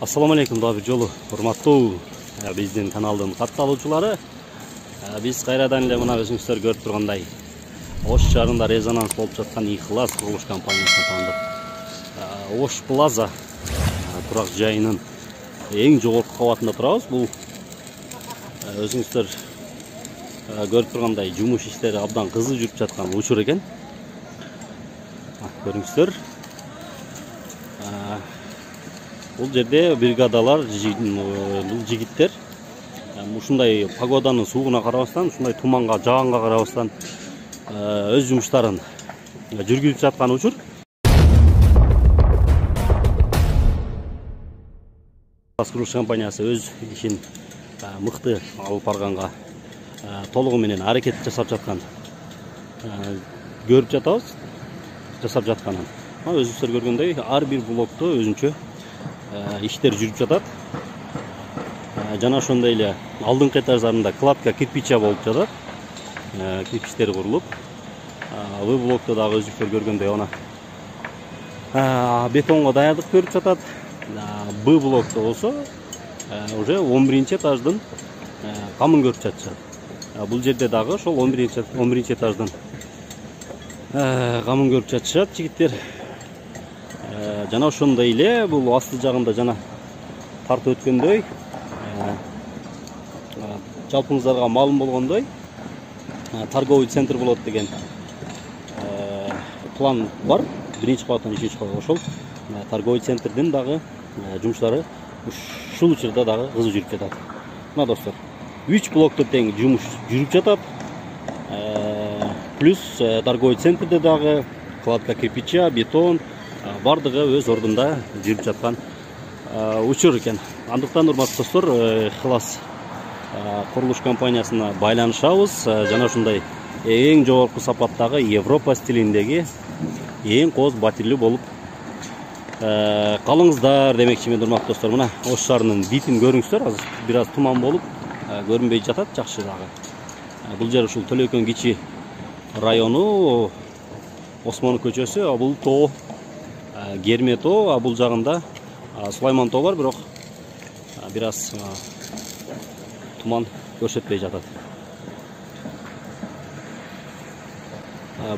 Assalamu alaikum da bir жолу урматтуу биздин каналдын катталуучулары. Биз кайрадан эле мына өзүңүздөр көрүп тургандай Ош шаарында резонанс болуп жаткан Ихлас курулуш компаниясына таандык. Ош Плаза турак жайынын эң жогорку кабатында турабыз. Бул өзүңүздөр көрүп тургандай жумуш иштери абдан кызуу жүрүп жаткан учур экен. Көрүңүздөр. Бул жерде бригадалар, бул жигиттер ушундай погоданын суугуна карабастан, ушундай туманга, жаганга карабастан өз жумуштарын жүргүзүп жаткан учур. Курулуш компаниясы өз ишин мыкты алып барганга толугу менен аракет жасап жаткан көрүп жатабыз. Жасап жатканын. Өзүңүздөр көргөндөй, ар бир блокто өзүнчө иштер жүрүп жатат. Жана ошондой эле алдыңкы этаждарында кладка кирпича болуп жатат. Кирпичтер курулуп, бул блокто дагы өзүңүздөр көргөндөй ана бетонго даярдык көрүп жатат. Б блокто болсо уже 11 этаждын камын көрүп жатышат. Бул жерде дагы ошол 11 этаждын камын көрүп жатышат жигиттер. Жана ошондой эле бул асты жагында жана тартып өткөндөй жалпыңыздарга маалым болгондой торговый центр болот деген план бар. Биринчи кабаттан үчүнчү кабатка ошол торговый центрдин дагы жумуштары ушул учурда дагы кызуу жүрүп жатат. Мына достор, 3 блокто тең жумуш жүрүп жатат. Плюс торговый центрде дагы кладка кирпича, бетон бардыгы өз ордунда жүрүп жаткан учур экен. Андыктан урматтуу достор, Ихлас курулуш компаниясына байланышабыз. Жана ушундай эң жогорку сапаттагы Европа стилиндеги эң кооз батирлүү болуп калыңыздар демекчимин урматтуу достор. Мына Ош шаарынын битин көрүңүздөр. Азыр бир аз туман болуп көрүнбөй жатат, жакшы дагы. Бул жер ушул Төлөкөн кичи району, Осмон көчөсү, бул тоо Герме тоо, бул жагында Сулайман тоо бар, бирок бир аз туман көрсөтпөй жатат.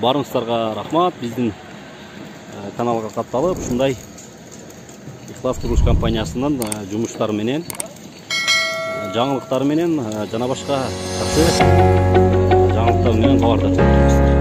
Барыңыздарга рахмат. Биздин каналга катталып, ушундай Ихлас курулуш компаниясынын жумуштары менен, жаңылыктары менен жана башка жаңылыктар менен кабардар болуңуздар.